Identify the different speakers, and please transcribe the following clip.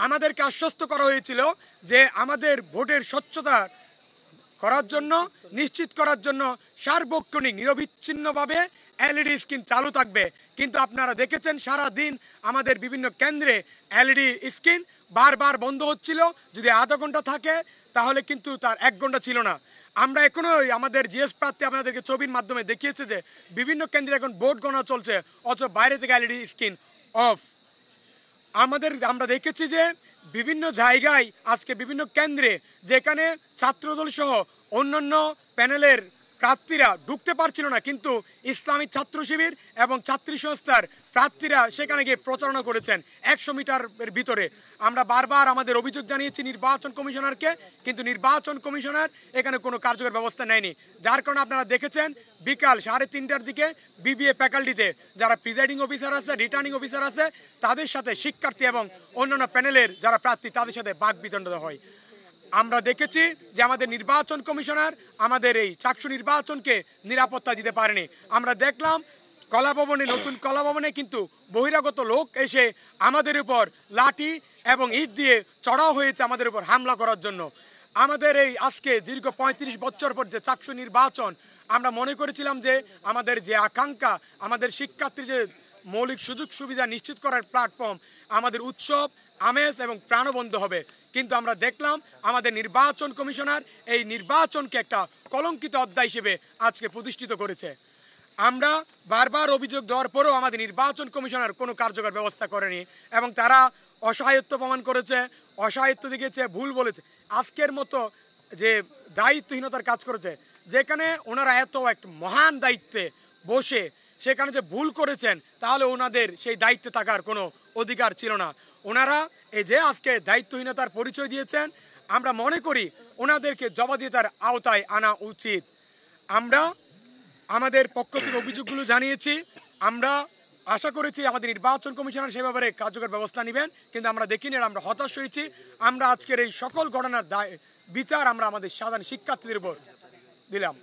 Speaker 1: আমাদেরকে আশ্বস্ত করা হয়েছিল যে আমাদের ভোটের স্বচ্ছতা করার জন্য, নিশ্চিত করার জন্য সার্বক্ষণিক নিরবিচ্ছিন্নভাবে এলইডি স্ক্রিন চালু থাকবে। কিন্তু আপনারা দেখেছেন সারা দিন আমাদের বিভিন্ন কেন্দ্রে এলইডি স্ক্রিন বারবার বন্ধ হচ্ছিল। যদি আধা ঘন্টা থাকে তাহলে কিন্তু তার 1 ঘন্টা ছিল না। আমরা এখনোই আমাদের জিএস প্রার্থী আপনাদেরকে ছবির মাধ্যমে দেখিয়েছে যে বিভিন্ন কেন্দ্রে এখন ভোট গণনা চলছে, অথচ বাইরে থেকে এলইডি স্ক্রিন অফ। আমরা দেখেছি যে বিভিন্ন জায়গায় আজকে বিভিন্ন কেন্দ্রে যেখানে ছাত্রদল সহ অন্যান্য প্যানেলের প্রার্থীরা ঢুকতে পারছিল না, কিন্তু ইসলামী ছাত্র শিবির এবং ছাত্রী সংস্থার প্রার্থীরা সেখানে গিয়ে প্রচারণা করেছেন 100 মিটারের ভিতরে। আমরা বারবার আমাদের অভিযোগ জানিয়েছি নির্বাচন কমিশনারকে, কিন্তু নির্বাচন কমিশনার এখানে কোনো কার্যকর ব্যবস্থা নেয়নি। যার কারণে আপনারা দেখেছেন বিকাল 3:30টার দিকে বিবিএ ফ্যাকাল্টিতে যারা প্রিজাইডিং অফিসার আছে, রিটার্নিং অফিসার আছে, তাদের সাথে শিক্ষার্থী এবং অন্যান্য প্যানেলের যারা প্রার্থী তাদের সাথে বাকবিতণ্ডা হয়। আমরা দেখেছি যে আমাদের নির্বাচন কমিশনার আমাদের এই চাকসু নির্বাচনকে নিরাপত্তা দিতে পারেনি। আমরা দেখলাম কলাভবনে, নতুন কলাভবনে কিন্তু বহিরাগত লোক এসে আমাদের উপর লাঠি এবং ইট দিয়ে চড়াও হয়েছে আমাদের উপর হামলা করার জন্য। আমাদের এই আজকে দীর্ঘ 35 বছর পর যে চাকসু নির্বাচন, আমরা মনে করেছিলাম যে আমাদের যে আকাঙ্ক্ষা, আমাদের শিক্ষার্থীর যে মৌলিক সুযোগ সুবিধা নিশ্চিত করার প্ল্যাটফর্ম, আমাদের উৎসব আমেজ এবং প্রাণবন্ত হবে। কিন্তু আমরা দেখলাম আমাদের নির্বাচন কমিশনার এই নির্বাচনকে একটা কলঙ্কিত অধ্যায় হিসেবে আজকে প্রতিষ্ঠিত করেছে। আমরা বারবার অভিযোগ দেওয়ার পরেও আমাদের নির্বাচন কমিশনার কোনো কার্যকর ব্যবস্থা করেনি এবং তারা অসহায়ত্ব প্রমাণ করেছে, অসহায়ত্ব দেখিয়েছে, ভুল বলেছে। আজকের মতো যে দায়িত্বহীনতার কাজ করেছে, যেখানে ওনারা এত একটা মহান দায়িত্বে বসে সেখানে যে ভুল করেছেন, তাহলে ওনাদের সেই দায়িত্বে থাকার কোনো অধিকার ছিল না। ওনারা এই যে আজকে দায়িত্বহীনতার পরিচয় দিয়েছেন, আমরা মনে করি ওনাদেরকে জবাবদিহিতার আওতায় আনা উচিত। আমরা আমাদের পক্ষ থেকে অভিযোগগুলো জানিয়েছি। আমরা আশা করেছি আমাদের নির্বাচন কমিশনার সে ব্যাপারে কার্যকর ব্যবস্থা নেবেন, কিন্তু আমরা দেখিনি। আমরা হতাশ হয়েছি। আমরা আজকের এই সকল ঘটনার বিচার আমরা আমাদের সাধারণ শিক্ষার্থীদের উপর দিলাম।